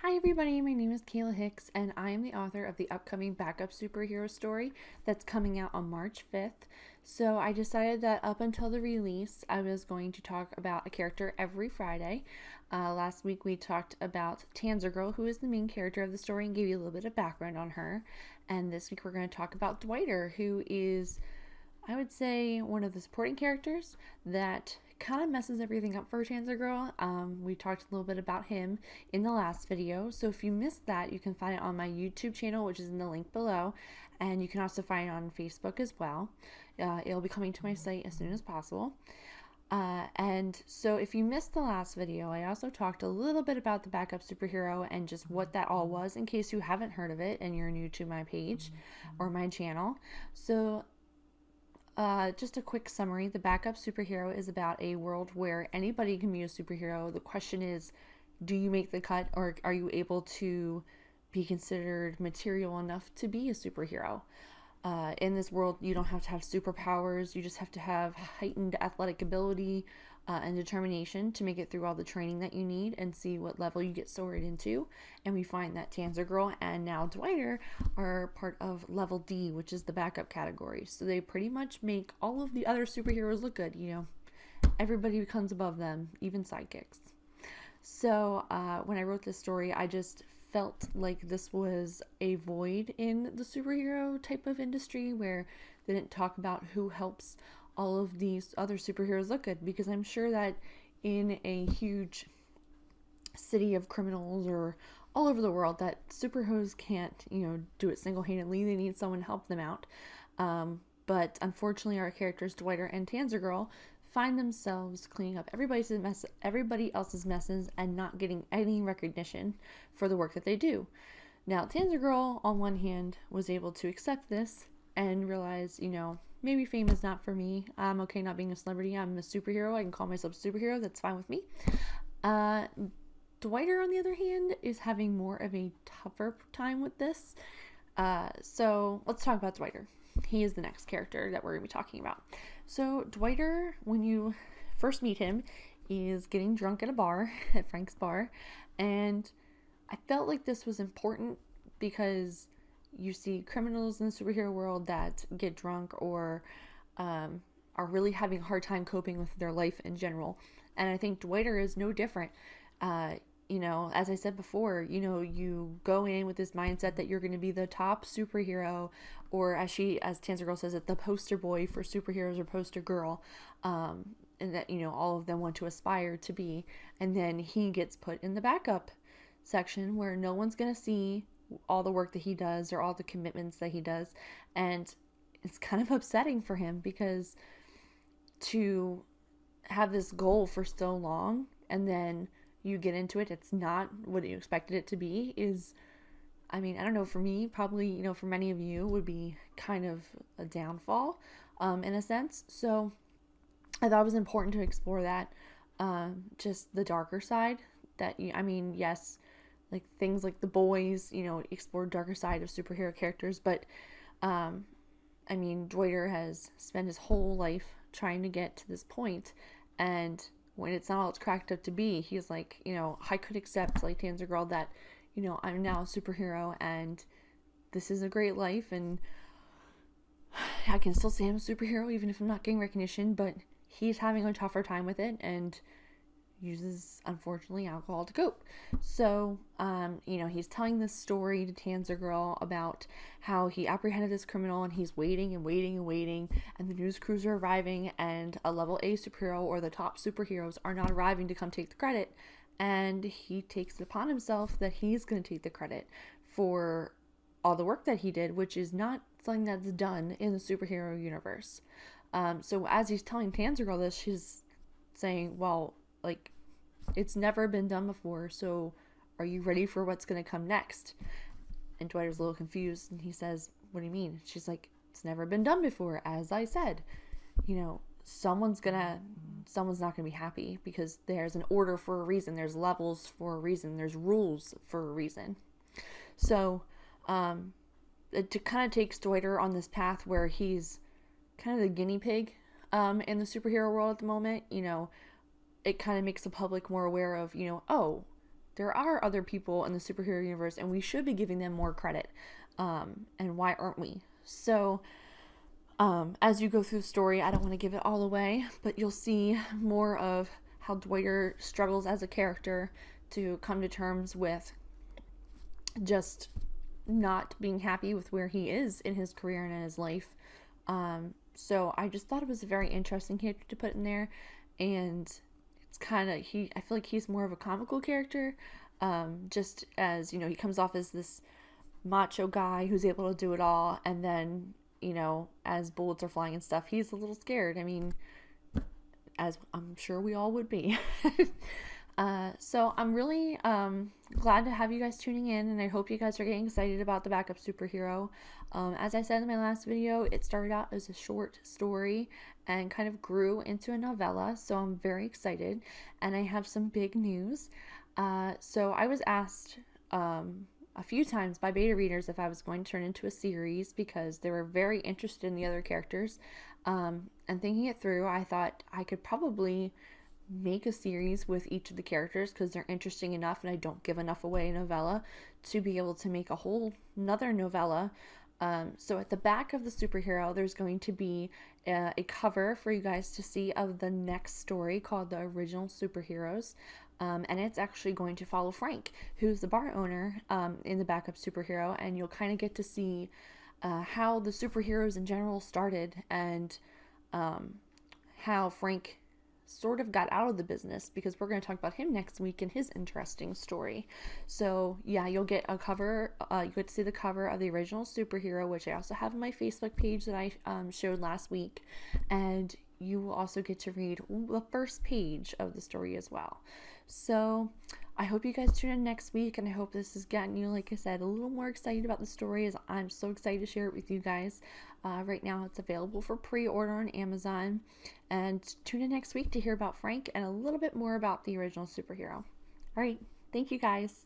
Hi everybody, my name is Kayla Hicks and I am the author of the upcoming backup superhero story that's coming out on March 5th. So I decided that up until the release, I was going to talk about a character every Friday. Last week we talked about Tanser Girl, who is the main character of the story, and gave you a little bit of background on her. And this week we're going to talk about Dwighter, who is, I would say, one of the supporting characters that kind of messes everything up for Tanser Girl. We talked a little bit about him in the last video, so if you missed that, you can find it on my YouTube channel, which is in the link below, and you can also find it on Facebook as well. It'll be coming to my site as soon as possible. And so if you missed the last video, I also talked a little bit about the backup superhero and just what that all was, in case you haven't heard of it and you're new to my page or my channel. So just a quick summary. The backup superhero is about a world where anybody can be a superhero. The question is, do you make the cut, or are you able to be considered material enough to be a superhero? In this world, you don't have to have superpowers. You just have to have heightened athletic ability and determination to make it through all the training that you need and see what level you get sorted into. And we find that Tanser Girl and now Dwighter are part of level D, which is the backup category. So they pretty much make all of the other superheroes look good. Everybody becomes above them, even sidekicks. So when I wrote this story, I just felt like this was a void in the superhero type of industry where they didn't talk about who helps all of these other superheroes look good, because I'm sure that in a huge city of criminals or all over the world, that superheroes can't, do it single-handedly. They need someone to help them out. But unfortunately, our characters, Dwighter and Tanser Girl, find themselves cleaning up everybody else's messes and not getting any recognition for the work that they do. Now, Tanser Girl, on one hand, was able to accept this and realize, maybe fame is not for me. I'm okay not being a celebrity. I'm a superhero. I can call myself a superhero. That's fine with me. Dwighter, on the other hand, is having more of a tougher time with this. So let's talk about Dwighter. He is the next character that we're going to be talking about. So Dwighter, when you first meet him, is getting drunk at a bar, at Frank's bar, and I felt like this was important because you see criminals in the superhero world that get drunk or are really having a hard time coping with their life in general. And I think Dwighter is no different. As I said before, you go in with this mindset that you're going to be the top superhero, or as Tanser Girl says it, the poster boy for superheroes or poster girl, and that, all of them want to aspire to be. And then he gets put in the backup section where no one's going to see all the work that he does or all the commitments that he does. And it's kind of upsetting for him, because to have this goal for so long and then you get into it, it's not what you expected it to be, I don't know, for me, probably, for many of you, would be kind of a downfall, in a sense. So I thought it was important to explore that, just the darker side that, yes, like things like The Boys, explore darker side of superhero characters, but, Dwighter has spent his whole life trying to get to this point, and when it's not all it's cracked up to be, he's like, I could accept, like Tanser Girl, that, I'm now a superhero and this is a great life and I can still say I'm a superhero even if I'm not getting recognition, but he's having a tougher time with it and uses, unfortunately, alcohol to cope. So, he's telling this story to Tanser Girl about how he apprehended this criminal and he's waiting and waiting and waiting, and the news crews are arriving, and a level A superhero or the top superheroes are not arriving to come take the credit, and he takes it upon himself that he's going to take the credit for all the work that he did, which is not something that's done in the superhero universe. So as he's telling Tanser Girl this, she's saying, well, like, it's never been done before, so are you ready for what's going to come next? And Dwighter's a little confused, and he says, what do you mean? She's like, it's never been done before, as I said. Someone's not gonna be happy, because there's an order for a reason, there's levels for a reason, there's rules for a reason. So it kind of takes Dwighter on this path where he's kind of the guinea pig in the superhero world at the moment. It kind of makes the public more aware of, oh, there are other people in the superhero universe and we should be giving them more credit. And why aren't we? So, as you go through the story, I don't want to give it all away, but you'll see more of how Dwighter struggles as a character to come to terms with just not being happy with where he is in his career and in his life. So I just thought it was a very interesting character to put in there, and it's kind of, I feel like he's more of a comical character, just as, you know, he comes off as this macho guy who's able to do it all, and then, you know, as bullets are flying and stuff, he's a little scared. I mean, as I'm sure we all would be. So I'm really glad to have you guys tuning in, and I hope you guys are getting excited about the Backup Superhero. As I said in my last video, it started out as a short story and kind of grew into a novella, so I'm very excited, and I have some big news. So I was asked a few times by beta readers if I was going to turn into a series because they were very interested in the other characters. And thinking it through, I thought I could probably make a series with each of the characters because they're interesting enough and I don't give enough away in novella to be able to make a whole another novella. So at the back of the superhero, there's going to be a cover for you guys to see of the next story called The Original Superheroes. And it's actually going to follow Frank, who's the bar owner in the Backup Superhero, and you'll kind of get to see how the superheroes in general started and how Frank sort of got out of the business, because we're going to talk about him next week and his interesting story. So yeah, you'll get a cover, you get to see the cover of The Original Superhero, which I also have on my Facebook page that I showed last week, and you will also get to read the first page of the story as well. So I hope you guys tune in next week, and I hope this has gotten you, like I said, a little more excited about the story, as I'm so excited to share it with you guys. Right now it's available for pre-order on Amazon, and tune in next week to hear about Frank and a little bit more about The Original Superhero. All right, thank you guys.